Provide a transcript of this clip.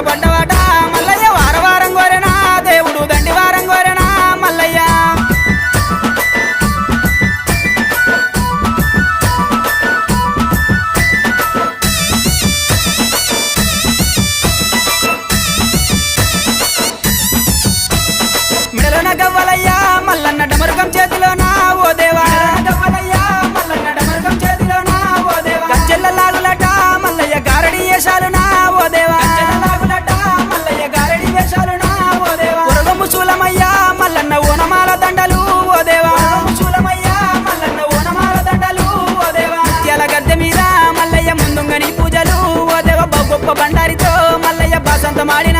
కష్టపడ్డవాట మల్లయ్య వారం కోరెనా దేవుడు దండి వారం కోరెనా మల్లయ్య మిడలోన గవ్వలయ్య మల్లన్న డమరుకం చేతిలోన ఓ దేవా గవ్వలయ్య మల్లన్న డమరుకం చేతిలోన ఓ దేవా గజ్జెల్ల లాగులట మల్లయ్య గారడి వేషాలునా ఓ దేవా లాగులట మల్లయ్య గారడి వేషాలునా ఓ దేవా ఉరగము శూలమయ్య మల్లన్న ఓనమాల దండలు ఓ దేవా శూలమయ్య మల్లన్న ఓనమాల దండలు ఓ దేవా ముత్యాల గద్దె మీద మల్లయ్య ముందుంగని పూజలు ఓ దేవా గొప్ప బండారితో మల్లయ్య బాసంత మాడిన